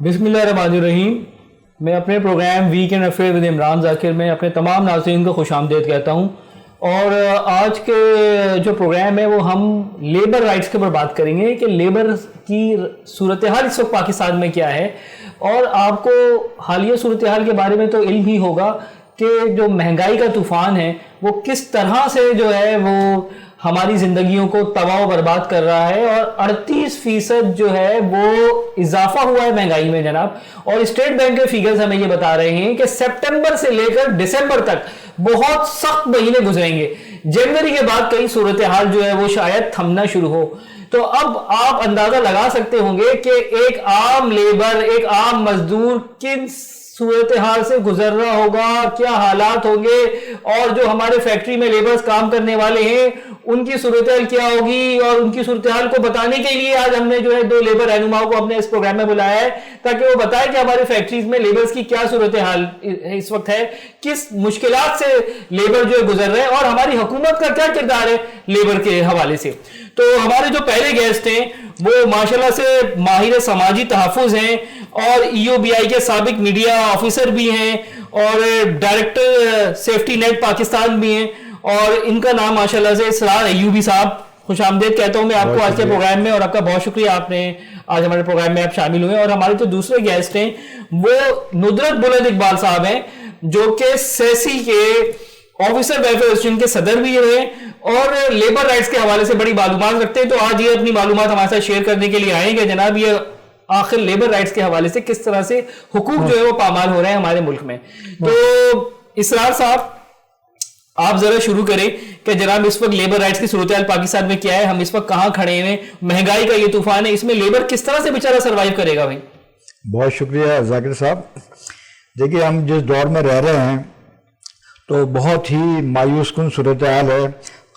بسم اللہ الرحمن الرحیم. میں اپنے programme weekend affair with Imran Zakir میں اپنے تمام ناظرین کو خوش آمدید کہتا ہوں. اور آج کے جو پروگرام ہے وہ ہم لیبر رائٹس کے اوپر بات کریں گے کہ لیبر کی صورتحال اس وقت پاکستان میں کیا ہے. اور آپ کو حالیہ صورتحال کے بارے میں تو علم ہی ہوگا کہ جو مہنگائی کا طوفان ہے وہ کس طرح سے جو ہے وہ ہماری زندگیوں کو تباہ و برباد کر رہا ہے. اور 38% جو ہے وہ اضافہ ہوا ہے مہنگائی میں جناب. اور اسٹیٹ بینک کے فیگرز ہمیں یہ بتا رہے ہیں کہ سپٹمبر سے لے کر دسمبر تک بہت سخت مہینے گزریں گے. جنوری کے بعد کئی صورتحال جو ہے وہ شاید تھمنا شروع ہو. تو اب آپ اندازہ لگا سکتے ہوں گے کہ ایک عام لیبر، ایک عام مزدور کن صورتحال سے گزر رہا ہوگا، کیا حالات ہوں گے. اور جو ہمارے فیکٹری میں لیبرز کام کرنے والے ہیں ان کی صورتحال کیا ہوگی. اور ان کی صورتحال کو بتانے کے لیے آج ہم نے جو ہے 2 لیبر رہنماؤں کو اپنے اس پروگرام میں بلایا ہے تاکہ وہ بتائیں کہ ہماری فیکٹریز میں لیبرز کی کیا صورتحال اس وقت ہے، کس مشکلات سے لیبر جو ہے گزر رہے ہیں اور ہماری حکومت کا کیا کردار ہے لیبر کے حوالے سے. تو ہمارے جو پہلے گیسٹ ہیں وہ ماشاءاللہ سے ماہر سماجی تحفظ ہیں اور EOBI کے سابق میڈیا آفیسر بھی ہیں اور ڈائریکٹر سیفٹی نیٹ پاکستان بھی ہیں. اور ان کا نام ماشاءاللہ سے اسرار ایوبی صاحب. خوش آمدید کہتا ہوں میں آپ کو آج کے پروگرام میں، اور آپ کا بہت شکریہ آپ نے آج ہمارے پروگرام میں آپ شامل ہوئے. اور ہمارے جو دوسرے گیسٹ ہیں وہ ندرت بلند اقبال صاحب ہیں جو کہ سیسی کے آفیسر ویلفیئر ایسوسیشن کے صدر بھی رہے اور لیبر رائٹس کے حوالے سے بڑی معلومات رکھتے ہیں. تو آج یہ اپنی معلومات ہمارے ساتھ شیئر کرنے کے لیے آئیں گے جناب. یہ آخر لیبر رائٹس کے حوالے سے کس طرح سے حقوق جو ہے وہ پامال ہو رہے ہیں ہمارے ملک میں. تو اسرار صاحب آپ ذرا شروع کریں کہ جناب اس وقت لیبر رائٹس کی صورتحال پاکستان میں کیا ہے، ہم اس وقت کہاں کھڑے ہیں، مہنگائی کا یہ طوفان ہے، اس میں لیبر کس طرح سے بیچارہ سروائیو کرے گا بھائی. بہت شکریہ ذاکر صاحب. دیکھیے ہم جس دور میں رہ رہے ہیں تو بہت ہی مایوس کن صورتحال ہے.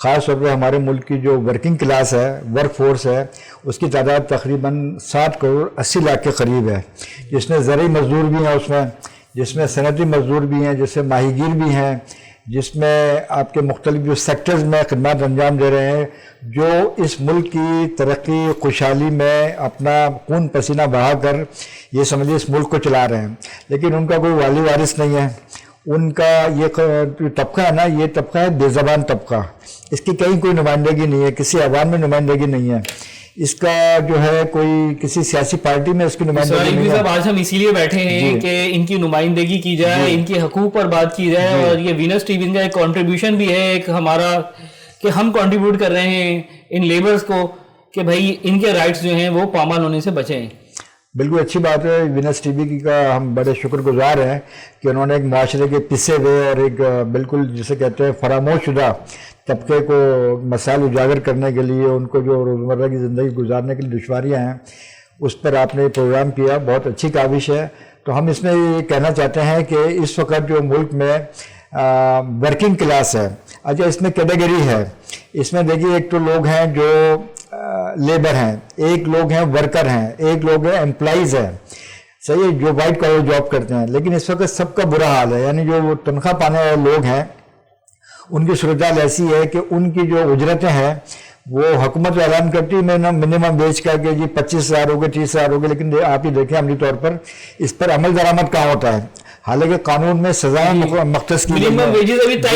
خاص طور پہ ہمارے ملک کی جو ورکنگ کلاس ہے، ورک فورس ہے، اس کی تعداد تقریباً 7 کروڑ 80 لاکھ کے قریب ہے، جس میں زرعی مزدور بھی ہیں، اس میں جس میں صنعتی مزدور بھی ہیں، جس میں ماہی گیر بھی ہیں، جس میں آپ کے مختلف جو سیکٹرز میں خدمات انجام دے رہے ہیں، جو اس ملک کی ترقی خوشحالی میں اپنا خون پسینہ بہا کر یہ سمجھے اس ملک کو چلا رہے ہیں. لیکن ان کا کوئی والی وارث نہیں ہے. ان کا یہ طبقہ ہے نا، یہ طبقہ ہے بے زبان طبقہ. اس کی کہیں کوئی نمائندگی نہیں ہے، کسی عوام میں نمائندگی نہیں ہے. اس کا جو ہے کوئی کسی سیاسی پارٹی میں اس کی نمائندگی نہیں ہے. آج ہم اسی لیے بیٹھے ہیں کہ ان کی نمائندگی کی جائے، ان کے حقوق پر بات کی جائے. اور یہ وینس ٹی وی کا ایک کنٹریبیوشن بھی ہے ایک ہمارا کہ ہم کنٹریبیوٹ کر رہے ہیں ان لیبرز کو کہ بھائی ان کے رائٹس جو ہیں وہ پامال ہونے سے بچیں. بالکل اچھی بات ہے. وینس ٹی وی کا ہم بڑے شکر گزار ہیں کہ انہوں نے ایک معاشرے کے پسے ہوئے اور ایک بالکل جسے کہتے ہیں فراموش شدہ طبقے کو مسائل اجاگر کرنے کے لیے، ان کو جو روزمرہ کی زندگی گزارنے کے لیے دشواریاں ہیں اس پر آپ نے پروگرام کیا. بہت اچھی کاوش ہے. تو ہم اس میں یہ کہنا چاہتے ہیں کہ اس وقت جو ملک میں ورکنگ کلاس ہے، اچھا اس میں کیٹیگری ہے. اس میں دیکھیے ایک تو لوگ ہیں جو لیبر ہیں، ایک لوگ ہیں ورکر ہیں، ایک لوگ ہیں امپلائیز ہیں، صحیح ہے، جو وائٹ کالر جاب کرتے ہیں. لیکن اس وقت سب کا برا حال ہے. یعنی جو وہ تنخواہ پانے والے لوگ ہیں ان کی صورتحال ایسی ہے کہ ان کی جو اجرتیں ہیں وہ حکومت اعلان کرتی ہے منیمم ویج کا کہ جی 25,000 ہوگے، 30,000 ہوگے. لیکن آپ یہ دیکھیں عملی طور پر اس پر عمل درآمد کہاں ہوتا ہے، حالانکہ قانون میں سزائیں مختص کی گئی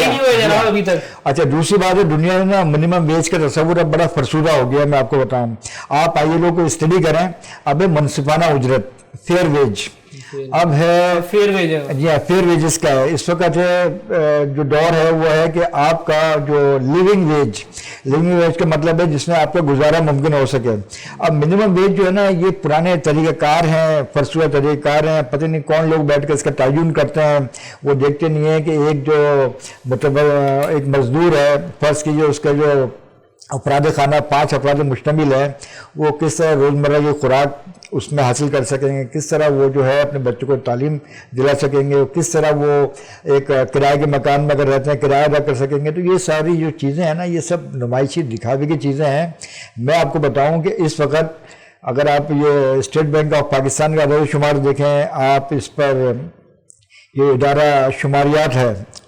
ہیں. اچھا دوسری بات ہے، دنیا میں نا منیمم ویج کا تصور اب بڑا فرسودہ ہو گیا. میں آپ کو بتاؤں، آپ آئیے لوگ کو اسٹڈی کریں. اب منصفانہ اجرت، فیئر ویج اب ہے، فیئر ویج، جی ہاں فیئر ویجز کا ہے. اس وقت جو دور ہے وہ ہے کہ آپ کا جو لیونگ ویج کا مطلب ہے جس میں آپ کا گزارا ممکن ہو سکے. اب منیمم ویج جو ہے نا یہ پرانے طریقہ کار ہیں، فرسودہ طریقہ کار ہیں. پتہ نہیں کون لوگ بیٹھ کے اس کا تعین کرتے ہیں. وہ دیکھتے نہیں ہیں کہ ایک جو مطلب ایک مزدور ہے، فرض کیجیے اس کا جو افراد خانہ 5 افراد مشتمل ہے، وہ کس طرح روزمرہ کی خوراک اس میں حاصل کر سکیں گے، کس طرح وہ جو ہے اپنے بچوں کو تعلیم دلا سکیں گے، کس طرح وہ ایک کرائے کے مکان میں اگر رہتے ہیں کرایہ ادا کر سکیں گے. تو یہ ساری جو چیزیں ہیں نا یہ سب نمائشی دکھاوے کی چیزیں ہیں. میں آپ کو بتاؤں کہ اس وقت اگر آپ یہ اسٹیٹ بینک آف پاکستان کا عدد و شمار دیکھیں، آپ اس پر یہ ادارہ شماریات ہے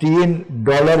$3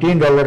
$3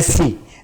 SC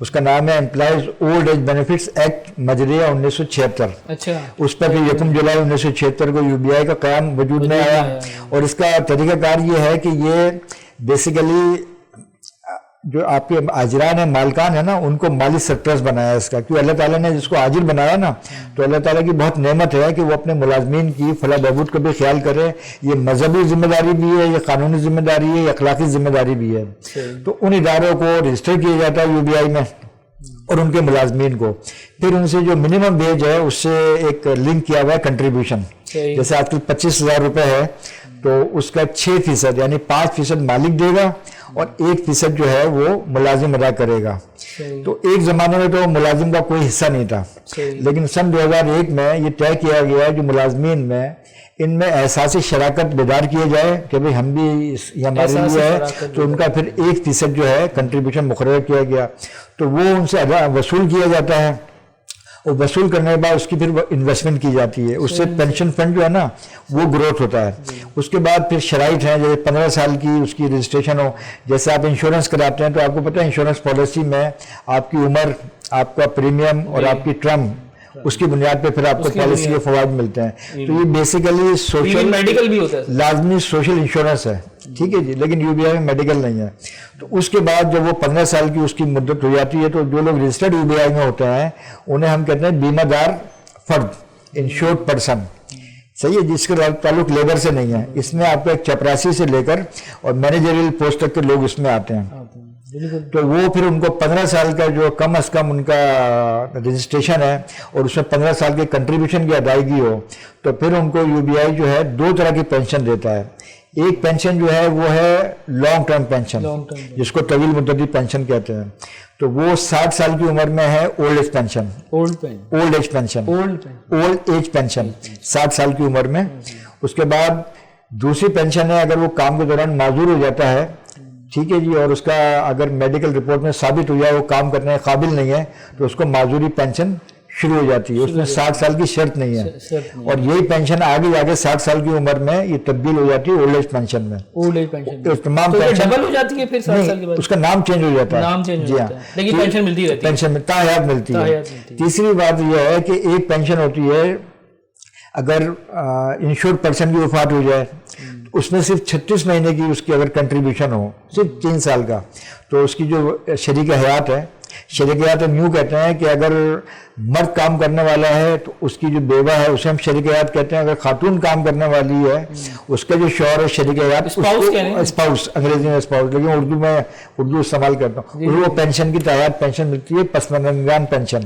اس کا نام ہے employees old age benefits act مجریہ 1976. اچھا. اس پر پھر 1 جولائی 1976 کو UBI کا قیام وجود میں آیا. اور اس کا طریقہ کار یہ ہے کہ یہ بیسیکلی جو آپ کے آجران ہیں، مالکان ہیں نا، ان کو مالی سرپلس بنایا اس کا، کیونکہ اللہ تعالیٰ نے جس کو آجر بنایا نا، تو اللہ تعالیٰ کی بہت نعمت ہے کہ وہ اپنے ملازمین کی فلاح بہبود کا بھی خیال کرے. یہ مذہبی ذمہ داری بھی ہے، یہ قانونی ذمہ داری ہے، یہ اخلاقی ذمہ داری بھی ہے. تو ان اداروں کو رجسٹر کیا جاتا ہے UBI میں اور ان کے ملازمین کو. پھر ان سے جو منیمم ویج ہے اس سے ایک لنک کیا ہوا ہے کنٹریبیوشن. جیسے آج کل 25,000 روپے ہے تو اس کا 6% یعنی 5% مالک دے گا اور 1% جو ہے وہ ملازم ادا کرے گا. تو ایک زمانے میں تو ملازم کا کوئی حصہ نہیں تھا، لیکن سن 2001 میں یہ طے کیا گیا جو ملازمین میں ان میں احساس شراکت بیدار کیے جائے کہ بھئی ہم بھی یہ ہمارے لیے ہے، تو ان کا پھر 1% جو ہے کنٹریبیوشن مقرر کیا گیا. تو وہ ان سے وصول کیا جاتا ہے اور وصول کرنے کے بعد اس کی پھر انویسٹمنٹ کی جاتی ہے. اس سے پینشن فنڈ جو ہے نا وہ گروتھ ہوتا ہے. اس کے بعد پھر شرائط ہیں، جیسے 15 سال کی اس کی رجسٹریشن ہو. جیسے آپ انشورنس کراتے ہیں تو آپ کو پتہ ہے انشورنس پالیسی میں آپ کی عمر، آپ کا پریمیم اور آپ کی ٹرم، اس کی بنیاد پہ پھر آپ کو پالیسی کے فوائد ملتے ہیں. تو یہ بیسیکلی سوشل میڈیکل بھی ہوتا ہے، لازمی سوشل انشورنس ہے، ٹھیک ہے جی، لیکن UBI میں میڈیکل نہیں ہے. تو اس کے بعد جب وہ 15 سال کی اس کی مدت ہو جاتی ہے تو جو لوگ رجسٹرڈ UBI میں ہوتے ہیں انہیں ہم کہتے ہیں بیمہ دار فرد، انشورڈ پرسن. صحیح ہے، جس کا تعلق لیبر سے نہیں ہے. اس میں آپ کو ایک چپراسی سے لے کر اور مینیجریل پوسٹ تک کے لوگ اس میں آتے ہیں. تو وہ پھر ان کو 15 سال کا جو کم از کم ان کا رجسٹریشن ہے اور اس میں 15 سال کے کنٹریبیوشن کی ادائیگی ہو تو پھر ان کو UBI جو ہے 2 طرح کی پینشن دیتا ہے. ایک پینشن جو ہے وہ ہے لانگ ٹرم پینشن، جس کو طویل مدتی پینشن کہتے ہیں. تو وہ 60 سال کی عمر میں ہے old age pension, old age pension 60 سال کی عمر میں. اس کے بعد دوسری پینشن ہے اگر وہ کام کے دوران معذور ہو جاتا ہے، ٹھیک ہے جی، اور اس کا اگر میڈیکل رپورٹ میں ثابت ہو جائے وہ کام کرنے کے قابل نہیں ہے تو اس کو معذوری پینشن شروع ہو جاتی ہے. اس میں 60 سال کی شرط نہیں ہے. اور یہی پینشن آگے جا کے 60 سال کی عمر میں یہ تبدیل ہو جاتی ہے اولڈ ایج پینشن میں. تمام ڈبل ہو جاتی ہے پھر 60 سال کے بعد، اس کا نام چینج ہو جاتا ہے. جی ہاں، لیکن پینشن ملتی رہتی ہے، پینشن تا حیات ملتی ہے. تیسری بات یہ ہے کہ ایک پینشن ہوتی ہے اگر انشورڈ پرسن کی وفات ہو جائے، اس میں صرف 36 مہینے کی اس کی اگر کنٹریبیوشن ہو، صرف 3 سال کا، تو اس کی جو شریک حیات ہے، شریک حیات ہم یوں کہتے ہیں کہ اگر مرد کام کرنے والا ہے تو اس کی جو بیوہ ہے اسے ہم شریک حیات کہتے ہیں. اگر خاتون کام کرنے والی ہے اس کا جو شوہر ہے شریک حیات، اسپاؤس، انگریزی میں اسپاؤس، لیکن اردو میں استعمال کرتا ہوں. وہ پینشن کی تعداد پینشن ملتی ہے پسماندگان پینشن.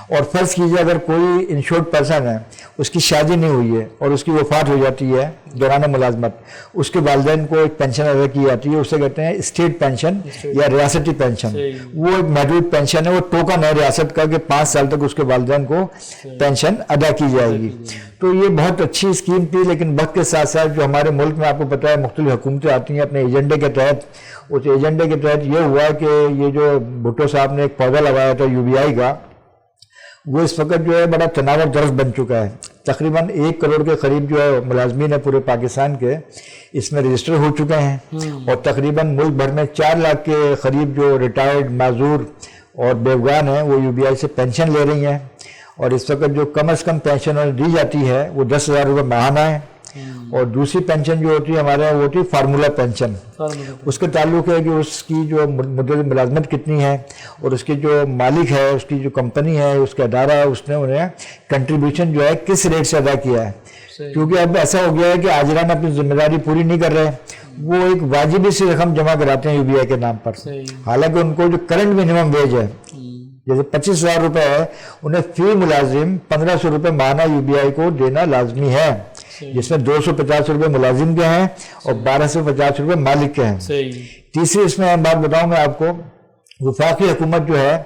اور فرض کیجئے اگر کوئی انشورڈ پرسن ہے، اس کی شادی نہیں ہوئی ہے اور اس کی وفات ہو جاتی ہے دوران ملازمت، اس کے والدین کو ایک پینشن ادا کی جاتی ہے، اسے کہتے ہیں اسٹیٹ پینشن یا ریاستی پینشن. وہ ایک محدود پینشن ہے، وہ ٹوکن ہے ریاست کا کہ 5 سال تک اس کے والدین کو پینشن ادا کی جائے گی. تو یہ بہت اچھی اسکیم تھی، لیکن وقت کے ساتھ ساتھ جو ہمارے ملک میں آپ کو پتہ ہے مختلف حکومتیں آتی ہیں اپنے ایجنڈے کے تحت. اس ایجنڈے کے تحت یہ ہوا کہ یہ جو بھٹو صاحب نے ایک پودا لگایا تھا UBI کا، وہ اس وقت جو ہے بڑا تناور درخت بن چکا ہے. تقریباً 1 کروڑ کے قریب جو ہے ملازمین ہیں پورے پاکستان کے اس میں رجسٹر ہو چکے ہیں. اور تقریباً ملک بھر میں 4 لاکھ کے قریب جو ریٹائرڈ معذور اور بیوگان ہیں وہ UBI سے پینشن لے رہی ہیں. اور اس وقت جو کم از کم پینشن دی جاتی ہے وہ 10,000 روپے ماہانہ ہے. اور دوسری پینشن جو ہوتی ہے ہمارے وہ ہوتی ہے فارمولا پینشن. اس کے تعلق ہے کہ اس کی جو مدت ملازمت کتنی ہے اور اس کی جو مالک ہے، اس کی جو کمپنی ہے، اس کا ادارہ ہے، اس نے انہیں کنٹریبیوشن جو ہے کس ریٹ سے ادا کیا ہے. کیونکہ اب ایسا ہو گیا ہے کہ آجران اپنی ذمہ داری پوری نہیں کر رہے، وہ ایک واجبی سی رقم جمع کراتے ہیں UBI کے نام پر، حالانکہ ان کو جو کرنٹ منیمم ویج ہے جیسے 25,000 روپے ہے، انہیں فی ملازم 1,500 روپے ماہانہ UBI کو دینا لازمی ہے، جس میں 250 روپے ملازم کے ہیں اور 1,250 روپے مالک کے ہیں. تیسری اس میں بات بتاؤں میں آپ کو، وفاقی حکومت جو ہے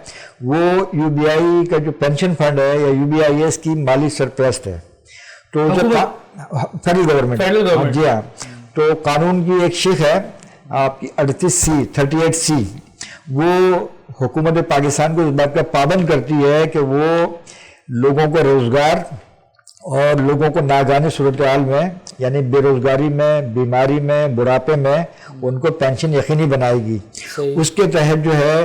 وہ UBI کا جو پینشن فنڈ ہے یا UBIS کی مالی سرپرست ہے. تو فیڈرل گورنمنٹ، جی ہاں، تو قانون کی ایک شق ہے آپ کی 38C، وہ حکومت پاکستان کو اس بات کا پابند کرتی ہے کہ وہ لوگوں کو روزگار اور لوگوں کو ناگزیر صورتحال میں یعنی بے روزگاری میں، بیماری میں، بڑھاپے میں ان کو پینشن یقینی بنائے گی. اس کے تحت جو ہے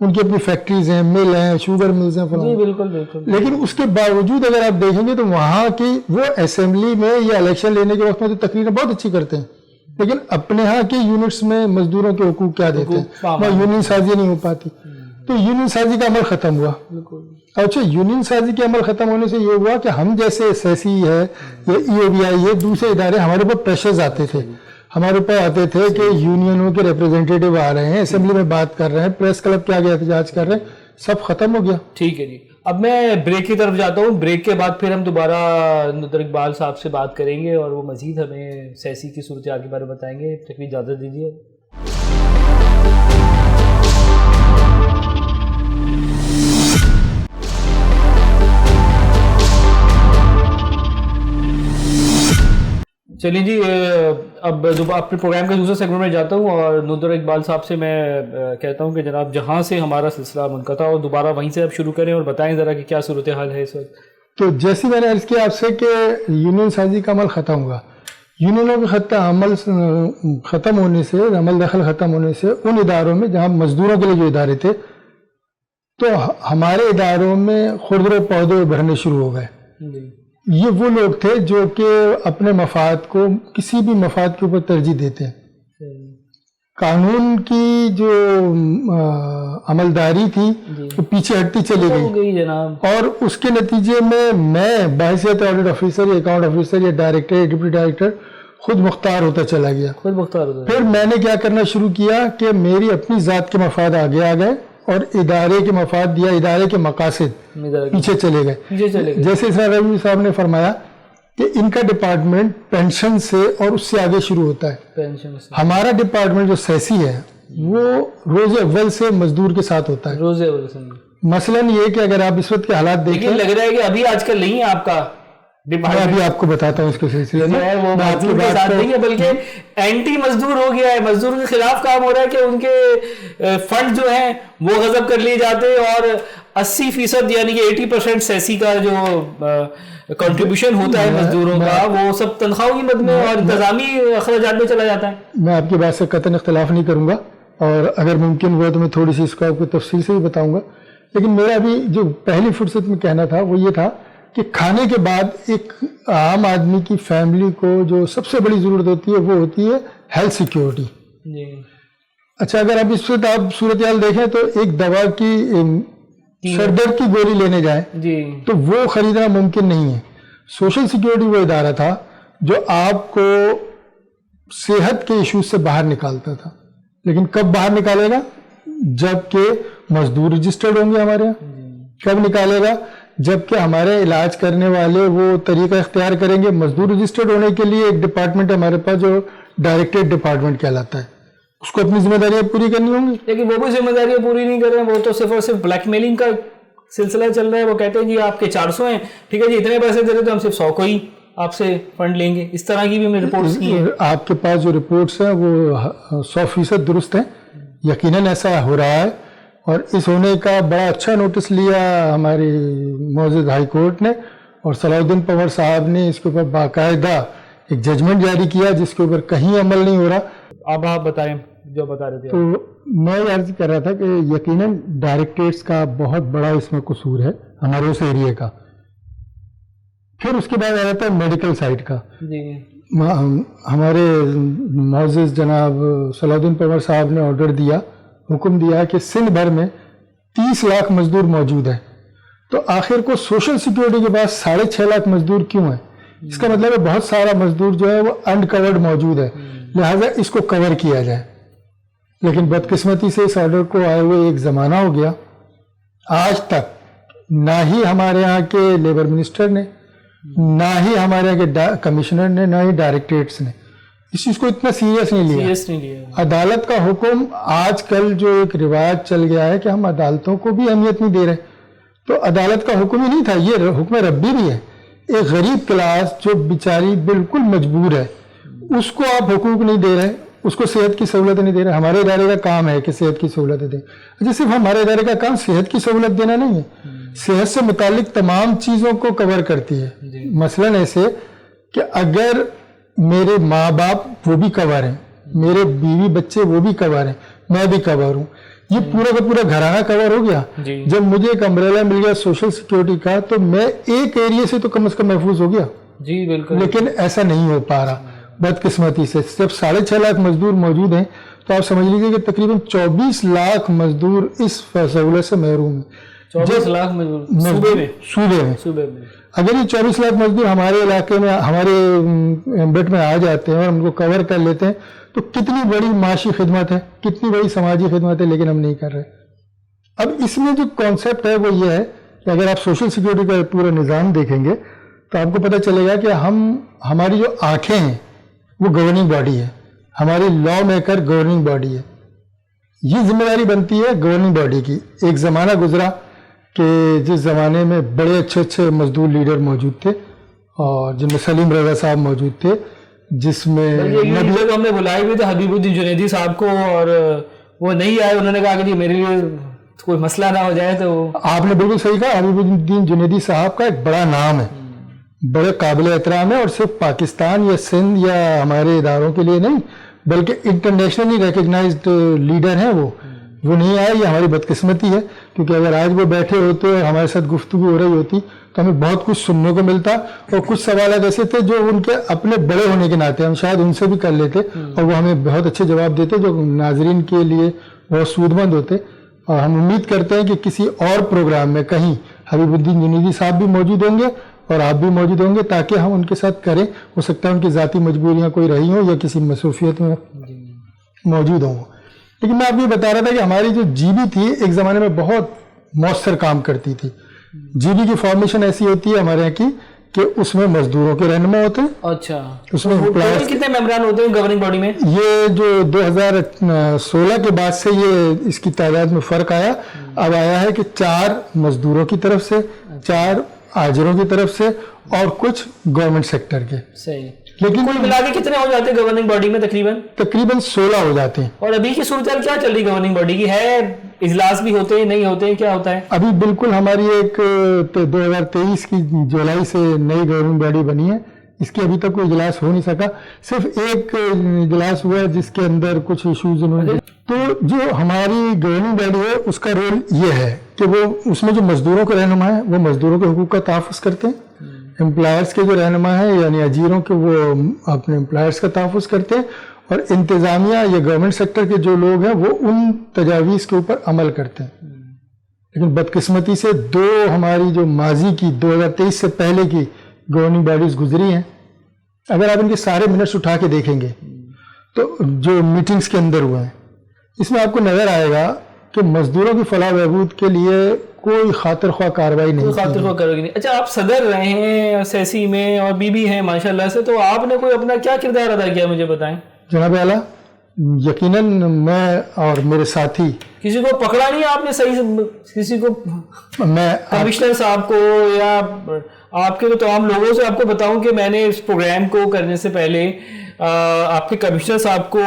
ان کی اپنی فیکٹریز ہیں, مل ہیں, شوگر ملز ہیں جی فلاں. بالکل بالکل. لیکن اس کے باوجود اگر آپ دیکھیں گے تو وہاں کی وہ اسمبلی میں یا الیکشن لینے کے وقت میں تو تقریریں بہت اچھی کرتے ہیں, لیکن اپنے ہاں کے یونٹس میں مزدوروں کے حقوق کیا دیتے ہیں, وہاں یونین سازی نہیں ہو پاتی. تو یونین سازی کا عمل ختم ہوا. اچھا, یونین سازی کے عمل ختم ہونے سے یہ ہوا کہ ہم جیسے سیسی ہے یا ای او بی آئی ہے, دوسرے ادارے, ہمارے اوپر پریشرز آتے تھے, ہمارے اوپر آتے تھے کہ یونینوں کے ریپرزینٹیٹیو آ رہے ہیں, اسمبلی میں بات کر رہے ہیں, پریس کلب کے آگے احتجاج کر رہے ہیں, سب ختم ہو گیا. ٹھیک ہے جی, اب میں بریک کی طرف جاتا ہوں. بریک کے بعد پھر ہم دوبارہ ندر اقبال صاحب سے بات کریں گے اور وہ مزید ہمیں سیسی کی صورتحال کے بارے میں بتائیں گے. تک بھی اجازت دیجیے. چلیے جی, اب اپنے پروگرام کے دوسرے سیگمنٹ میں جاتا ہوں اور ندر اقبال صاحب سے میں کہتا ہوں کہ جناب جہاں سے ہمارا سلسلہ منقطع ہو دوبارہ وہیں سے اب شروع کریں اور بتائیں ذرا کہ کیا صورتحال ہے اس وقت. تو جیسے میں نے عرض کیا آپ سے کہ یونین سازی کا عمل ختم ہوا. یونینوں کا عمل ختم ہونے سے, عمل دخل ختم ہونے سے ان اداروں میں جہاں مزدوروں کے لیے جو ادارے تھے, تو ہمارے اداروں میں خردر و پودے بھرنے شروع ہو گئے. یہ وہ لوگ تھے جو کہ اپنے مفاد کو کسی بھی مفاد کے اوپر ترجیح دیتے ہیں. قانون کی جو عملداری تھی وہ پیچھے ہٹتی چلی گئی جناب, اور اس کے نتیجے میں بحیثیت آڈٹ آفیسر یا اکاؤنٹ آفیسر یا ڈائریکٹر یا ڈپٹی ڈائریکٹر خود مختار ہوتا چلا گیا. خود مختار ہوتا. پھر میں نے کیا کرنا شروع کیا کہ میری اپنی ذات کے مفاد آگے آ گئے اور ادارے کے مفاد یا ادارے کے مقاصد پیچھے چلے گئے. جیسے اسرار رضوی صاحب نے فرمایا کہ ان کا ڈپارٹمنٹ پینشن سے اور اس سے آگے شروع ہوتا ہے. ہمارا ڈپارٹمنٹ جو سیسی ہے وہ روز اول سے مزدور کے ساتھ ہوتا ہے. روز اول سے مثلاً یہ کہ اگر آپ اس وقت کے حالات دیکھیں, لگ رہا ہے کہ ابھی آج کل نہیں ہے آپ کا میں ابھی آپ کو بتاتا ہوں اس کے سلسلے میں. وہ مزدور کے ساتھ نہیں ہے بلکہ اینٹی مزدور ہو گیا ہے, مزدور کے خلاف کام ہو رہا ہے کہ ان کے فنڈ جو ہیں وہ غضب کر لیے جاتے ہیں اور 80% یعنی کہ 80% سیسی کا جو کنٹریبیوشن ہوتا ہے مزدوروں کا وہ سب تنخواہوں کی مد میں اور انتظامی اخراجات میں چلا جاتا ہے. میں آپ کی بات سے قطعاً اختلاف نہیں کروں گا اور اگر ممکن ہوا تو میں تھوڑی سی اس کو آپ کو تفصیل سے بھی بتاؤں گا. لیکن میرا ابھی جو پہلی فرصت میں کہنا تھا وہ یہ تھا کہ کھانے کے بعد ایک عام آدمی کی فیملی کو جو سب سے بڑی ضرورت ہوتی ہے وہ ہوتی ہے ہیلتھ سیکیورٹی. اچھا, اگر اب اس وقت آپ صورتحال دیکھیں تو ایک دوا کی سر درد کی گولی لینے جائیں تو وہ خریدنا ممکن نہیں ہے. سوشل سیکیورٹی وہ ادارہ تھا جو آپ کو صحت کے ایشوز سے باہر نکالتا تھا. لیکن کب باہر نکالے گا؟ جب کہ مزدور رجسٹرڈ ہوں گے ہمارے یہاں. کب نکالے گا؟ جبکہ ہمارے علاج کرنے والے وہ طریقہ اختیار کریں گے. مزدور رجسٹرڈ ہونے کے لیے ایک ڈپارٹمنٹ ہمارے پاس جو ڈائریکٹریٹ ڈپارٹمنٹ کہلاتا ہے, اس کو اپنی ذمہ داریاں پوری کرنی ہوں گی. لیکن وہ بھی ذمہ داریاں پوری نہیں کر رہے ہیں, وہ تو صرف اور صرف بلیک میلنگ کا سلسلہ چل رہا ہے. وہ کہتے ہیں جی آپ کے 400 ہیں, ٹھیک ہے جی اتنے پیسے دے رہے تو ہم صرف 100 کو ہی آپ سے فنڈ لیں گے. اس طرح کی بھی ہمیں رپورٹس کی ہیں. آپ کے پاس جو رپورٹس ہیں وہ 100% درست ہیں, یقیناً ایسا ہو رہا ہے. اور اس ہونے کا بڑا اچھا نوٹس لیا ہماری معزز ہائی کورٹ نے, اور صلاح الدین پنور صاحب نے اس کے اوپر باقاعدہ ایک ججمنٹ جاری کیا جس کے اوپر کہیں عمل نہیں ہو رہا. اب آپ بتائیں جو بتا رہے تھے. تو میں عرض کر رہا تھا کہ یقیناً ڈائریکٹریٹس کا بہت بڑا اس میں قصور ہے ہمارے اس ایریے کا. پھر اس کے بعد آ جاتا ہے میڈیکل سائٹ کا. ہمارے معزز جناب صلاح الدین پنور صاحب نے آرڈر دیا, حکم دیا کہ سندھ بھر میں 30 لاکھ مزدور موجود ہیں. تو آخر کو سوشل سیکیورٹی کے پاس 6.5 لاکھ مزدور کیوں ہیں؟ اس کا مطلب ہے بہت سارا مزدور جو ہے وہ انکورڈ موجود ہے, لہٰذا اس کو کور کیا جائے. لیکن بدقسمتی سے اس آرڈر کو آئے ہوئے ایک زمانہ ہو گیا, آج تک نہ ہی ہمارے یہاں کے لیبر منسٹر نے, نہ ہی ہمارے یہاں کے کمشنر نے, نہ ہی ڈائریکٹریٹس نے اس چیز کو اتنا سیریس نہیں لیا. عدالت کا حکم آج کل جو ایک رواج چل گیا ہے کہ ہم عدالتوں کو بھی اہمیت نہیں دے رہے, تو عدالت کا حکم ہی نہیں تھا, یہ حکم ربی بھی ہے. ایک غریب کلاس جو بیچاری بالکل مجبور ہے اس کو آپ حقوق نہیں دے رہے, اس کو صحت کی سہولت نہیں دے رہے. ہمارے ادارے کا کام ہے کہ صحت کی سہولتیں دیں. اچھا, صرف ہمارے ادارے کا کام صحت کی سہولت دینا نہیں ہے, صحت سے متعلق تمام چیزوں کو کور کرتی ہے. مثلاً ایسے کہ اگر میرے ماں باپ وہ بھی کور ہیں, میرے بیوی بچے وہ بھی کور ہیں, میں بھی کور ہوں, یہ پورا کا پورا گھرانہ کور ہو گیا. جب مجھے ایک امبریلا مل گیا سوشل سیکورٹی کا تو میں ایک ایریا سے تو کم از کم محفوظ ہو گیا. جی بالکل. لیکن ایسا نہیں ہو پا رہا بدقسمتی سے. جب 6.5 لاکھ مزدور موجود ہیں تو آپ سمجھ لیجیے کہ تقریباً 24 لاکھ مزدور اس سہولت سے محروم ہیں. 24 لاکھ مزدور صوبے میں. اگر یہ 24 لاکھ مزدور ہمارے علاقے میں ہمارے بیٹ میں آ جاتے ہیں اور ان کو کور کر لیتے ہیں تو کتنی بڑی معاشی خدمت ہے, کتنی بڑی سماجی خدمت ہے, لیکن ہم نہیں کر رہے. اب اس میں جو کانسیپٹ ہے وہ یہ ہے کہ اگر آپ سوشل سیکورٹی کا پورا نظام دیکھیں گے تو آپ کو پتہ چلے گا کہ ہماری جو آنکھیں ہیں وہ گورننگ باڈی ہے, ہماری لا میکر گورننگ باڈی ہے. یہ ذمہ داری بنتی ہے گورننگ باڈی کی. ایک زمانہ گزرا کہ جس زمانے میں بڑے اچھے مزدور لیڈر موجود تھے اور جن میں سلیم رضا صاحب موجود تھے, جس میں ہم نے بلائے بھی تھے حبیب الدین جنیدی صاحب کو اور وہ نہیں آئے. انہوں نے کہا کہ میرے لیے کوئی مسئلہ نہ ہو جائے. تو آپ نے بالکل صحیح کہا. حبیب الدین جنیدی صاحب کا ایک بڑا نام ہے, بڑے قابل احترام ہے, اور صرف پاکستان یا سندھ یا ہمارے اداروں کے لیے نہیں بلکہ انٹرنیشنلی ریکگنائزڈ لیڈر ہیں. وہ نہیں آئے, یہ ہماری بدقسمتی ہے, کیونکہ اگر آج وہ بیٹھے ہوتے اور ہمارے ساتھ گفتگو ہو رہی ہوتی تو ہمیں بہت کچھ سننے کو ملتا, اور کچھ سوالات ایسے تھے جو ان کے اپنے بڑے ہونے کے ناطے ہم شاید ان سے بھی کر لیتے اور وہ ہمیں بہت اچھے جواب دیتے جو ناظرین کے لیے بہت سود مند ہوتے. اور ہم امید کرتے ہیں کہ کسی اور پروگرام میں کہیں حبیب الدین جنیدی صاحب بھی موجود ہوں گے اور آپ بھی موجود ہوں گے تاکہ ہم ان کے ساتھ کریں. ہو سکتا ہے ان کی ذاتی مجبوریاں کوئی رہی ہوں یا کسی مصروفیت میں موجود ہوں. لیکن میں آپ کو یہ بتا رہا تھا کہ ہماری جو جی بی تھی ایک زمانے میں بہت مؤثر کام کرتی تھی. جی بی کی فارمیشن ایسی ہوتی ہے ہمارے یہاں کی کہ اس میں مزدوروں کے رہنما ہوتے ہیں. اچھا, اس میں کتنے ممبران ہوتے ہیں گورننگ باڈی میں؟ یہ جو 2016 کے بعد سے یہ اس کی تعداد میں فرق آیا. اب آیا ہے کہ 4 مزدوروں کی طرف سے, 4 آجروں کی طرف سے اور کچھ گورنمنٹ سیکٹر کے. صحیح. لیکن کل ملا کے کتنے ہو جاتے ہیں گورننگ باڈی میں؟ تقریباً 16 ہو جاتے ہیں. اور ابھی کی صورتحال کیا چل رہی ہے گورننگ باڈی کی؟ ہے اجلاس بھی ہوتے ہیں, نہیں ہوتے ہیں, کیا ہوتا ہے ابھی؟ بالکل ہماری ایک 2023 کی جولائی سے نئی گورننگ باڈی بنی ہے. اس کے ابھی تک کوئی اجلاس ہو نہیں سکا, صرف ایک اجلاس ہوا ہے جس کے اندر کچھ ایشوز انہوں نے. تو جو ہماری گورننگ باڈی ہے اس کا رول یہ ہے کہ وہ اس میں جو مزدوروں کے رہنما ہیں وہ مزدوروں کے حقوق کا تحفظ کرتے ہیں. امپلائرس کے جو رہنما ہیں یعنی اجیروں کے وہ اپنے امپلائرس کا تحفظ کرتے ہیں, اور انتظامیہ یا گورنمنٹ سیکٹر کے جو لوگ ہیں وہ ان تجاویز کے اوپر عمل کرتے ہیں. لیکن بدقسمتی سے 2 ہماری جو ماضی کی 2023 سے پہلے کی گورننگ باڈیز گزری ہیں, اگر آپ ان کے سارے منٹس اٹھا کے دیکھیں گے تو جو میٹنگز کے اندر ہوئے ہیں اس میں آپ کو نظر آئے گا کہ مزدوروں کی فلاح بہبود کے لیے کوئی خاطر خواہ کارروائی نہیں. خاطر خواہ کارروائی نہیں. اچھا, آپ صدر رہے ہیں سیسی میں اور بی ہیں ماشاءاللہ سے, تو آپ نے کوئی اپنا کیا کردار ادا کیا مجھے بتائیں. جناب اعلیٰ, یقیناً میں اور میرے ساتھی کسی کو پکڑا نہیں آپ نے صحیح, کسی کو میں کمشنر صاحب کو یا آپ کے تمام لوگوں سے آپ کو بتاؤں کہ میں نے اس پروگرام کو کرنے سے پہلے آپ کے کمشنر صاحب کو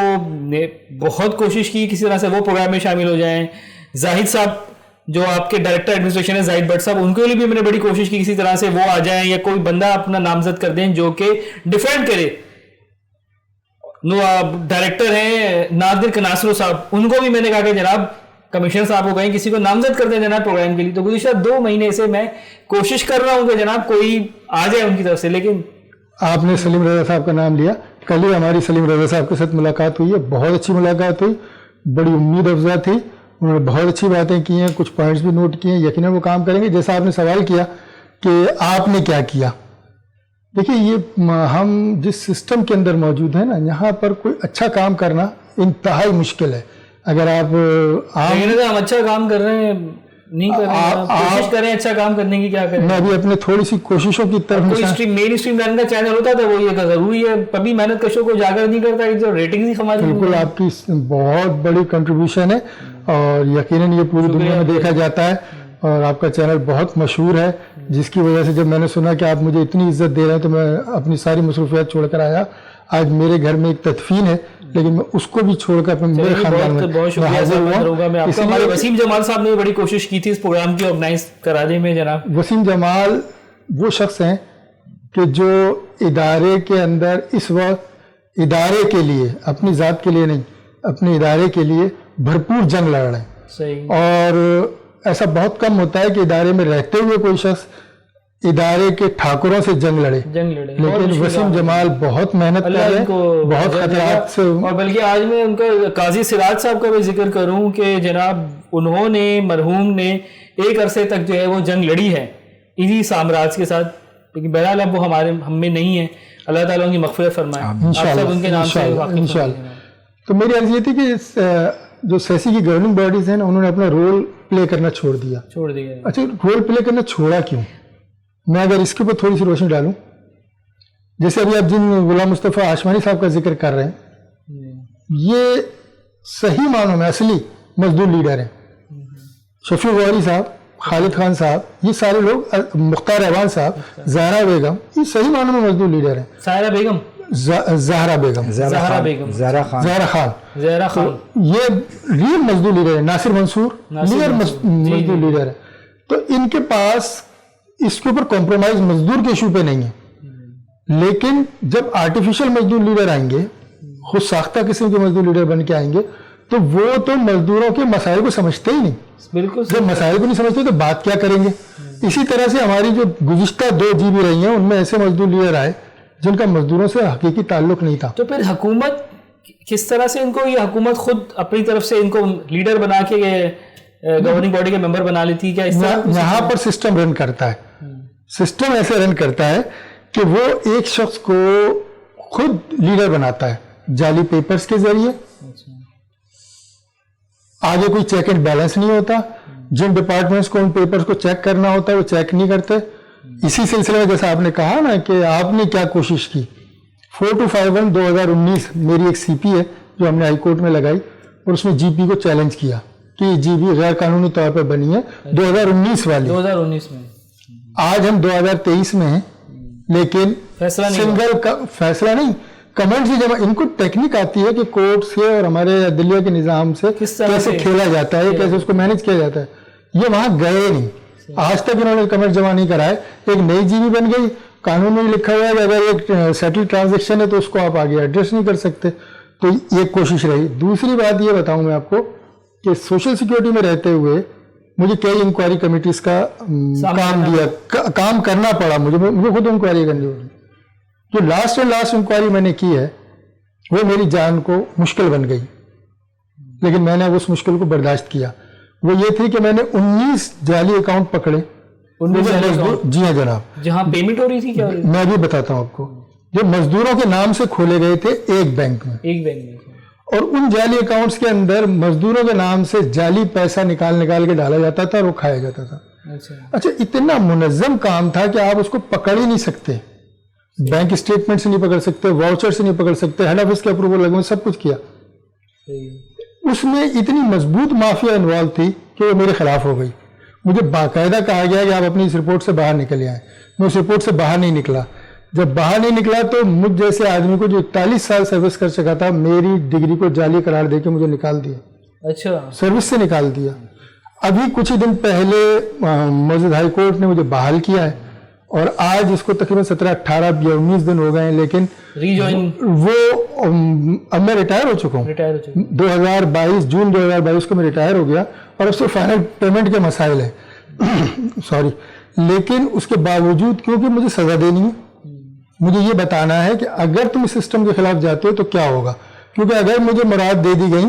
نے بہت کوشش کی کسی طرح سے وہ پروگرام میں شامل ہو جائیں. زاہد صاحب جو آپ کے ڈائریکٹر ایڈمنسٹریشن ہے, زاہد بٹ صاحب, ان کے لیے بھی میں نے بڑی کوشش کی کسی طرح سے وہ آ جائیں یا کوئی بندہ اپنا نامزد کر دیں جو کہ ڈیفینڈ کرے. ڈائریکٹر ہیں نادر کناسرو صاحب, ان کو بھی میں نے کہا کہ جناب کمشنر صاحب کو کہیں کسی کو نامزد کر دیں جناب پروگرام کے لیے. تو گزشتہ 2 مہینے سے میں کوشش کر رہا ہوں کہ جناب کوئی آ جائے ان کی طرف سے. لیکن آپ نے سلیم رضا صاحب کا نام لیا, کل ہی ہماری سلیم رضا صاحب کے ساتھ ملاقات ہوئی ہے, بہت اچھی ملاقات ہوئی, بڑی امید افزا تھی. انہوں نے بہت اچھی باتیں کی ہیں, کچھ پوائنٹس بھی نوٹ کیے ہیں. یقیناً وہ کام کریں گے. جیسا آپ نے سوال کیا کہ آپ نے کیا کیا, دیکھیے یہ ہم جس سسٹم کے اندر موجود ہیں نا, یہاں پر کوئی اچھا کام کرنا انتہائی مشکل ہے. اگر آپ ہم اچھا کام کر رہے ہیں نہیں کر رہے ہیں, کوشش کریں اچھا کام کرنے کی, کیا کریں. میں ابھی اپنے تھوڑی سی کوششوں کی طرف مین اسٹریم لائن کا چینل ہوتا تھا وہ یہ ضروری ہے, کبھی محنت کشوں کو اجاگر نہیں کرتا, جو ریٹنگ ہی ہماری. بالکل آپ کی بہت بڑی کنٹریبیوشن ہے اور یقیناً یہ پوری دنیا میں دیکھا جاتا ہے, اور آپ کا چینل بہت مشہور ہے, جس کی وجہ سے جب میں نے سنا کہ آپ مجھے اتنی عزت دے رہے ہیں تو میں اپنی ساری مصروفیات چھوڑ کر آیا. آج میرے گھر میں ایک تدفین ہے لیکن میں اس کو بھی چھوڑ کر میرے خاندان میں بہت شکریہ. وسیم جمال صاحب نے بڑی کوشش کی تھی اس پروگرام کی آرگنائز کرانے میں. جناب وسیم جمال وہ شخص ہیں کہ جو ادارے کے اندر اس وقت ادارے کے لیے, اپنی ذات کے لیے نہیں, اپنے ادارے کے لیے بھرپور جنگ لڑ رہے ہیں. صحیح. اور ایسا بہت کم ہوتا ہے کہ ادارے میں رہتے ہوئے کوئی شخص ادارے کے ٹھاکروں سے جنگ لڑے. لیکن وسیم جمال بہت محنت کر رہے ہیں, بہت خطرات سے. اور بلکہ آج میں ان کا قاضی سراج صاحب کا بھی ذکر کروں کہ جناب انہوں نے, مرحوم نے ایک عرصے تک جو ہے وہ جنگ لڑی ہے انہی سامراج کے ساتھ, لیکن بہرحال اب وہ ہم میں نہیں ہے. اللہ تعالیٰ ان کی مغفرت فرمائے. انشاءاللہ. تو میری عرض یہ تھی کہ جو سیسی کی گورننگ باڈیز ہیں انہوں نے اپنا رول پلے کرنا چھوڑ دیا. اچھا, رول پلے کرنا چھوڑا کیوں؟ میں اگر اس کے اوپر تھوڑی سی روشنی ڈالوں, جیسے ابھی آپ جن غلام مصطفیٰ آشمانی صاحب کا ذکر کر رہے ہیں, یہ صحیح معنوں میں اصلی مزدور لیڈر ہیں. شفیع غوری صاحب, خالد خان صاحب, یہ سارے لوگ, مختار اعوان صاحب, زہرا بیگم, یہ صحیح معنوں میں مزدور لیڈر ہیں. زہرا خان یہ ریئل مزدور لیڈر ہے. ناصر منصور ریئل مزدور لیڈر ہے. تو ان کے پاس اس کے اوپر کمپرومائز مزدور کے ایشو پہ نہیں ہے. لیکن جب آرٹیفیشل مزدور لیڈر آئیں گے, خود ساختہ قسم کے مزدور لیڈر بن کے آئیں گے, تو وہ تو مزدوروں کے مسائل کو سمجھتے ہی نہیں. بالکل, جب مسائل کو نہیں سمجھتے تو بات کیا کریں گے. اسی طرح سے ہماری جو گزشتہ 2 GB رہی ہیں ان میں ایسے مزدور لیڈر آئے جن کا مزدوروں سے حقیقی تعلق نہیں تھا. تو پھر حکومت کس طرح سے ان کو, یہ حکومت خود اپنی طرف سے ان کو لیڈر بنا کے گورننگ باڈی کے ممبر بنا لیتی ہے کیا؟ اس طرح یہاں پر سسٹم رن کرتا ہے. سسٹم ایسے رن کرتا ہے کہ وہ ایک شخص کو خود لیڈر بناتا ہے جعلی پیپرز کے ذریعے. آگے کوئی چیک اینڈ بیلنس نہیں ہوتا. جن ڈپارٹمنٹس کو ان پیپرز کو چیک کرنا ہوتا ہے وہ چیک نہیں کرتے. اسی سلسلے میں جیسا آپ نے کہا نا کہ آپ نے کیا کوشش کی, 4251/2019 میری ایک CP ہے جو ہم نے ہائی کورٹ میں لگائی, اور اس میں GP کو چیلنج کیا کہ یہ GP غیر قانونی طور پر بنی ہے 2019 والی. 2019 میں, آج ہم 2023 میں ہیں, لیکن سنگل فیصلہ نہیں, کمنٹ سے جب ان کو ٹیکنیک آتی ہے کہ کورٹ سے اور ہمارے عدلیہ کے نظام سے کیسے کھیلا جاتا ہے, کیسے اس کو مینج کیا جاتا ہے. یہ وہاں گئے نہیں, آج تک انہوں نے کمنٹ جمع نہیں کرائے. ایک نئی GP بن گئی, قانون میں لکھا ہوا ہے کہ اگر ایک سیٹل ٹرانزیکشن ہے تو اس کو آپ آگے ایڈریس نہیں کر سکتے. تو ایک کوشش رہی. دوسری بات یہ بتاؤں میں آپ کو کہ سوشل سیکورٹی میں رہتے ہوئے مجھے کئی انکوائری کمیٹیز کا کام کرنا پڑا. مجھے خود انکوائری کرنی ہوگی. جو لاسٹ انکوائری میں نے کی ہے وہ میری جان کو مشکل بن گئی, لیکن میں نے اس مشکل کو برداشت کیا. وہ یہ تھی کہ میں نے 19 جعلی اکاؤنٹ پکڑے. جی ہاں جناب, جہاں پیمنٹ ہو رہی تھی. کیا میں بھی بتاتا ہوں آپ کو, جو مزدوروں کے نام سے کھولے گئے تھے ایک بینک میں, اور ان جعلی اکاؤنٹس کے اندر مزدوروں کے نام سے جعلی پیسہ نکال کے ڈالا جاتا تھا اور وہ کھایا جاتا تھا. اچھا, اتنا منظم کام تھا کہ آپ اس کو پکڑ ہی نہیں سکتے. بینک اسٹیٹمنٹ سے نہیں پکڑ سکتے, واؤچر سے نہیں پکڑ سکتے, ہیڈ آفس کے اپروول لگے, سب کچھ کیا. اس میں اتنی مضبوط مافیا انوالو تھی کہ وہ میرے خلاف ہو گئی. مجھے باقاعدہ کہا گیا کہ آپ اپنی اس رپورٹ سے باہر نکل آئیں. میں اس رپورٹ سے باہر نہیں نکلا. جب باہر نہیں نکلا تو مجھ جیسے آدمی کو جو 41 سال سروس کر چکا تھا, میری ڈگری کو جعلی قرار دے کے مجھے نکال دیا. اچھا, سروس سے نکال دیا. ابھی کچھ ہی دن پہلے مسجد ہائی کورٹ نے مجھے بحال کیا ہے, اور آج اس کو تقریباً 17, 18 یا 19 دن ہو گئے ہیں. لیکن وہ اب میں ریٹائر ہو چکا ہوں. 2022 جون 2022 کو میں ریٹائر ہو گیا, اور اب سے فائنل پیمنٹ کے مسائل ہیں سوری. لیکن اس کے باوجود کیونکہ مجھے سزا دینی ہے, مجھے یہ بتانا ہے کہ اگر تم اس سسٹم کے خلاف جاتے ہو تو کیا ہوگا. کیونکہ اگر مجھے مراد دے دی گئی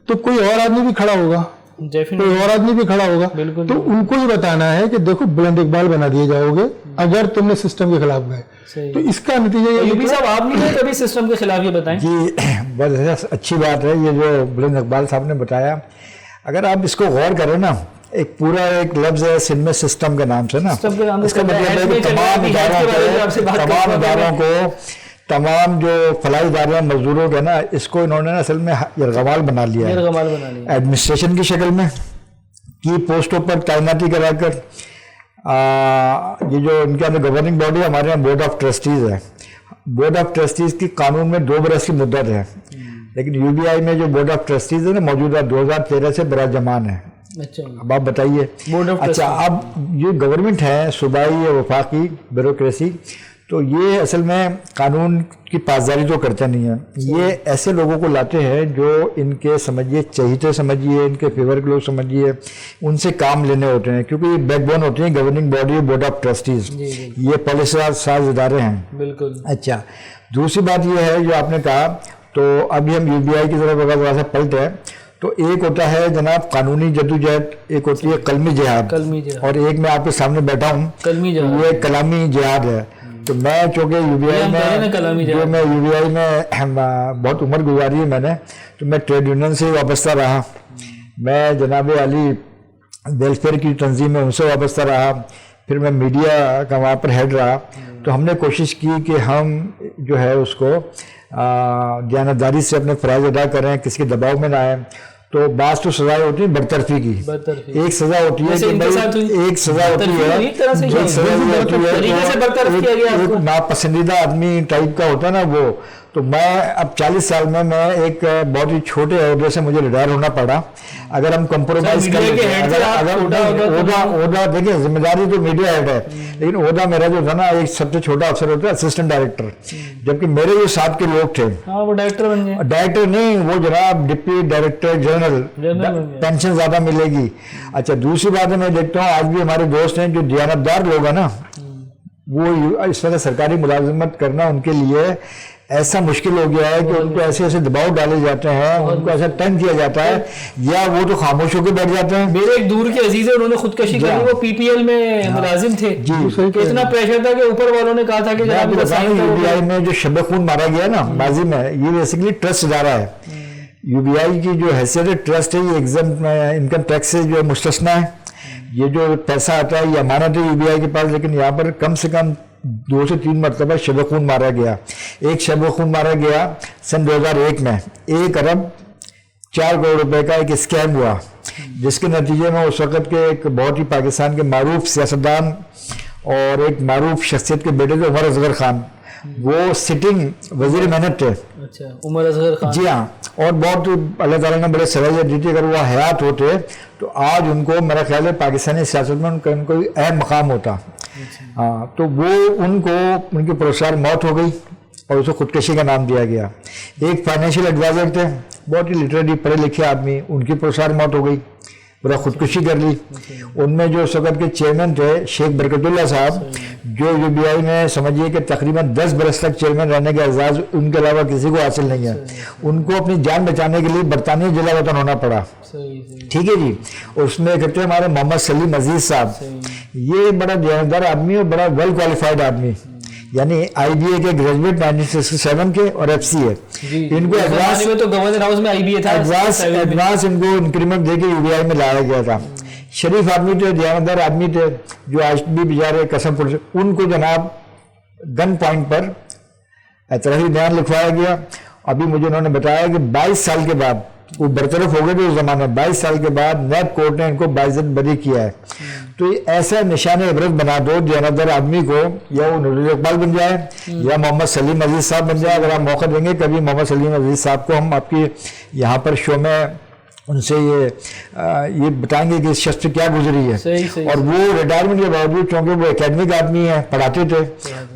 تو کوئی اور آدمی بھی کھڑا ہوگا, تو ان کو یہ بتانا ہے کہ دیکھو بلند اقبال بنا دیے جاؤ گے اگر تم نے سسٹم کے خلاف گئے. تو اس کا نتیجہ یہ صاحب آپ نے کبھی سسٹم کے خلاف یہ بتائیں. جی بہت اچھی بات ہے یہ جو بلند اقبال صاحب نے بتایا. اگر آپ اس کو غور کریں نا, ایک پورا ایک لفظ ہے سندھ میں سسٹم کے نام سے نا, اس کا مطلب ہے کہ تمام اداروں کو, تمام جو فلاحی ادارے مزدوروں کے نا, اس کو انہوں نے اصل میں یرغمال بنا لیا ہے. ایڈمنسٹریشن کی شکل میں کی پوسٹوں پر تعیناتی کرا کر. یہ جو ان کے اندر گورننگ باڈی ہمارے یہاں بورڈ آف ٹرسٹیز ہے. بورڈ آف ٹرسٹیز کی قانون میں 2 برس کی مدت ہے, لیکن UBI میں جو بورڈ آف ٹرسٹیز ہے نا موجودہ 2013 سے برائے زمان ہے. اب آپ بتائیے. اچھا, اب یہ گورنمنٹ ہے صوبائی یا وفاقی بیوروکریسی, تو یہ اصل میں قانون کی پاسداری تو کرتا نہیں ہے. یہ ایسے لوگوں کو لاتے ہیں جو ان کے سمجھیے چہیتے سمجھیے, ان کے فیور کے لوگ سمجھیے, ان سے کام لینے ہوتے ہیں, کیونکہ یہ بیک بون ہوتے ہیں governing body board of trustees, یہ پالیسی ساز ادارے ہیں. بالکل. اچھا, دوسری بات یہ ہے جو آپ نے کہا, تو ابھی ہم یو بی آئی کی طرف تھوڑا سا پلٹ ہے. تو ایک ہوتا ہے جناب قانونی جدوجہد, ایک ہوتی ہے قلمی جہاد, اور ایک میں آپ کے سامنے بیٹھا ہوں یہ کلامی جہاد ہے. تو میں چونکہ یو بی آئی میں جو میں یو بی آئی میں بہت عمر گزاری ہے میں نے, تو میں ٹریڈ یونین سے وابستہ رہا, میں جناب علی ویلفیئر کی تنظیم میں ان سے وابستہ رہا, پھر میں میڈیا کا وہاں پر ہیڈ رہا. تو ہم نے کوشش کی کہ ہم جو ہے اس کو دیانتداری سے اپنے فرائض ادا کریں, کسی کے دباؤ میں نہ آئیں. تو بعض تو سزائیں ہوتی ہیں برطرفی کی, ایک سزا ہوتی ہے ایک سزا ہوتی ہے ناپسندیدہ آدمی ٹائپ کا ہوتا ہے نا وہ. تو میں اب 40 سال میں ایک بہت ہی چھوٹے عہدے سے مجھے ریٹائر ہونا پڑا. اگر ہم کمپرومائز کر عہدہ دیکھیں, ذمہ داری تو میڈیا ہیڈ ہے, لیکن عہدہ میرا جو تھا نا ایک سب سے چھوٹا افسر ہوتا ہے اسسٹنٹ ڈائریکٹر, جبکہ میرے جو ساتھ کے لوگ تھے وہ ڈائریکٹر نہیں, وہ جناب ڈپٹی ڈائریکٹر جنرل, پینشن زیادہ ملے گی. اچھا, دوسری بات ہے میں دیکھتا ہوں آج بھی ہمارے دوست ہیں جو دیانتدار لوگ ہیں نا, وہ اس وقت سرکاری ملازمت کرنا ان کے لیے ایسا مشکل ہو گیا ہے کہ ان کو ایسے ایسے دباؤ ڈالے جاتے ہیں, ان کو ایسا تنگ کیا جاتا ہے, یا وہ تو خاموش ہو کے بیٹھ جاتے ہیں. میرے ایک دور کے عزیز ہے, انہوں نے خودکشی کر لی, وہ پی پی ایل میں ملازم تھے, اتنا پریشر تھا کہ اوپر والوں نے کہا تھا کہ یو بی آئی میں جو شب خون مارا گیا نا ماضی میں, یہ بیسیکلی ٹرسٹ ادارہ ہے. یو بی آئی کی جو حیثیت ہے ٹرسٹ ہے, یہ ایگزم انکم ٹیکس سے جو مستثنا ہے. یہ جو پیسہ آتا ہے یہ امانت ہے یو بی آئی کے پاس, لیکن یہاں پر کم سے کم 2 سے 3 مرتبہ شب خون مارا گیا. ایک شب خون مارا گیا سن 2001 میں, 1 ارب 4 کروڑ روپے کا ایک اسکیم ہوا, جس کے نتیجے میں اس وقت کے ایک بہت ہی پاکستان کے معروف سیاستدان اور ایک معروف شخصیت کے بیٹے تھے عمر اصغر خان, وہ سٹنگ وزیر محنت تھے. اچھا, عمر اصغر خان, جی ہاں, اور بہت اللہ تعالیٰ نے بڑے صلاحیت دی تھی. اگر وہ حیات ہوتے تو آج ان کو میرا خیال ہے پاکستانی سیاست میں ان کو اہم مقام ہوتا. ہاں, تو وہ ان کی پروسار موت ہو گئی اور اسے خودکشی کا نام دیا گیا. ایک فائنینشیل ایڈوائزر تھے, بہت ہی لٹریری پڑھے لکھے آدمی, ان کی پروسار موت ہو گئی, پورا خودکشی کر لی. ان میں جو اس وقت کے چیئرمین تھے شیخ برکت اللہ صاحب, جو یو بی آئی میں سمجھیے کہ تقریباً 10 برس تک چیئرمین رہنے کا اعزاز ان کے علاوہ کسی کو حاصل نہیں ہے. ان کو اپنی جان بچانے کے لیے برطانیہ جلا وطن ہونا پڑا. ٹھیک ہے جی. اس میں کہتے ہیں ہمارے محمد سلیم عزیز صاحب, یہ بڑا دیانتدار آدمی اور بڑا ویل کوالیفائڈ آدمی, یعنی آئی بی اے کے گریجویٹ 1967 کے اور ایف سی ہے. ان کو ایڈوانس ان کو انکریمنٹ دے کے یو بی آئی میں لایا گیا تھا. شریف آدمی تھے, دیانتدار آدمی تھے, جو آج بھی بیچارے قسم پور سے, ان کو جناب گن پوائنٹ پر اعتراضی بیان لکھوایا گیا. ابھی مجھے انہوں نے بتایا کہ 22 سال کے بعد وہ برطرف ہو گئے تھے اس زمانے میں, 22 سال کے بعد نیب کورٹ نے ان کو باعزت بری کیا ہے. تو ایسا نشان عبرت بنا دو دیانتدار آدمی کو, یا وہ نور اقبال بن جائے یا محمد سلیم عزیز صاحب بن جائے. اگر آپ موقع دیں گے کبھی محمد سلیم عزیز صاحب کو, ہم آپ کی یہاں پر شو میں ان سے یہ بتائیں گے کہ اس شخص سے کیا گزری ہے. اور وہ ریٹائرمنٹ کے باوجود, چونکہ وہ اکیڈمک آدمی ہیں, پڑھاتے تھے,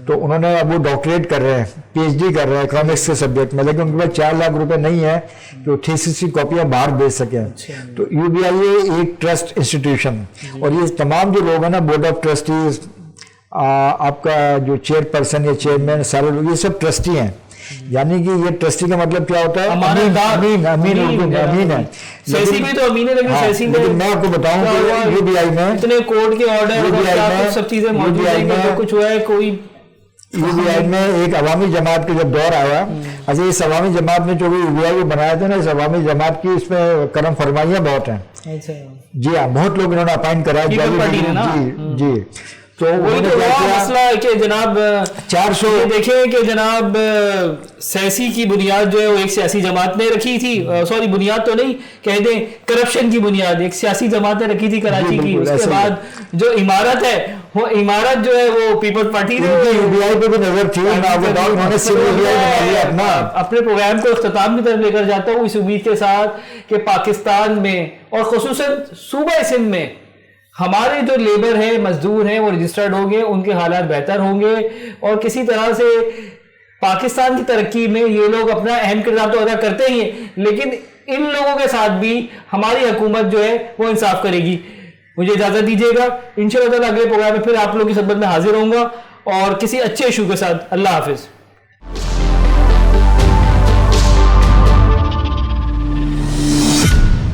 تو انہوں نے اب وہ ڈاکٹریٹ کر رہے ہیں, پی ایچ ڈی کر رہے ہیں اکنامکس کے سبجیکٹ میں, لیکن ان کے پاس 4 لاکھ روپے نہیں ہے کہ وہ تھیسس کی کاپیاں باہر بھیج سکیں. تو یو بی آئی ایک ٹرسٹ انسٹیٹیوشن, اور یہ تمام جو لوگ ہیں نا بورڈ آف ٹرسٹیز, آپ کا جو چیئر پرسن یا چیئرمین, سارے لوگ یہ سب ٹرسٹی ہیں. یعنی کہ یہ ٹرسٹی کا مطلب کیا ہوتا ہے؟ امین ہے. لیکن میں آپ کو بتاؤں کہ یو بی آئی میں اتنے کورٹ کے آرڈر سب چیزیں موجود ہیں, کچھ ہوا ہے کوئی یو بی آئی میں ایک عوامی جماعت کا جب دور آیا. اچھا, اس عوامی جماعت نے جو یو بی آئی کو بنایا تھا نا, اس عوامی جماعت کی اس میں کرم فرمائیاں بہت ہیں. جی ہاں, بہت لوگ انہوں نے اپائنٹ کرایا. جی, تو وہی تو مسئلہ ہے کہ جناب 400 دیکھیں کہ جناب سیاسی کی بنیاد جو ہے وہ ایک سیاسی جماعت نے رکھی تھی, سوری بنیاد تو نہیں کہہ دیں, کرپشن کی بنیاد ایک سیاسی جماعت نے رکھی تھی کراچی کی. اس کے بعد جو عمارت ہے وہ عمارت جو ہے وہ پیپلز پارٹی نے یو بی آئی پہ بھی نظر تھی. اپنے پروگرام کو اختتام کی طرف لے کر جاتا ہوں اس امید کے ساتھ کہ پاکستان میں اور خصوصاً صوبہ سندھ میں ہمارے جو لیبر ہیں, مزدور ہیں, وہ رجسٹرڈ ہوں گے, ان کے حالات بہتر ہوں گے, اور کسی طرح سے پاکستان کی ترقی میں یہ لوگ اپنا اہم کردار تو ادا کرتے ہی ہیں, لیکن ان لوگوں کے ساتھ بھی ہماری حکومت جو ہے وہ انصاف کرے گی. مجھے اجازت دیجیے گا, انشاءاللہ تعالیٰ اگلے پروگرام میں پھر آپ لوگوں کی خدمت میں حاضر ہوں گا اور کسی اچھے ایشو کے ساتھ. اللہ حافظ.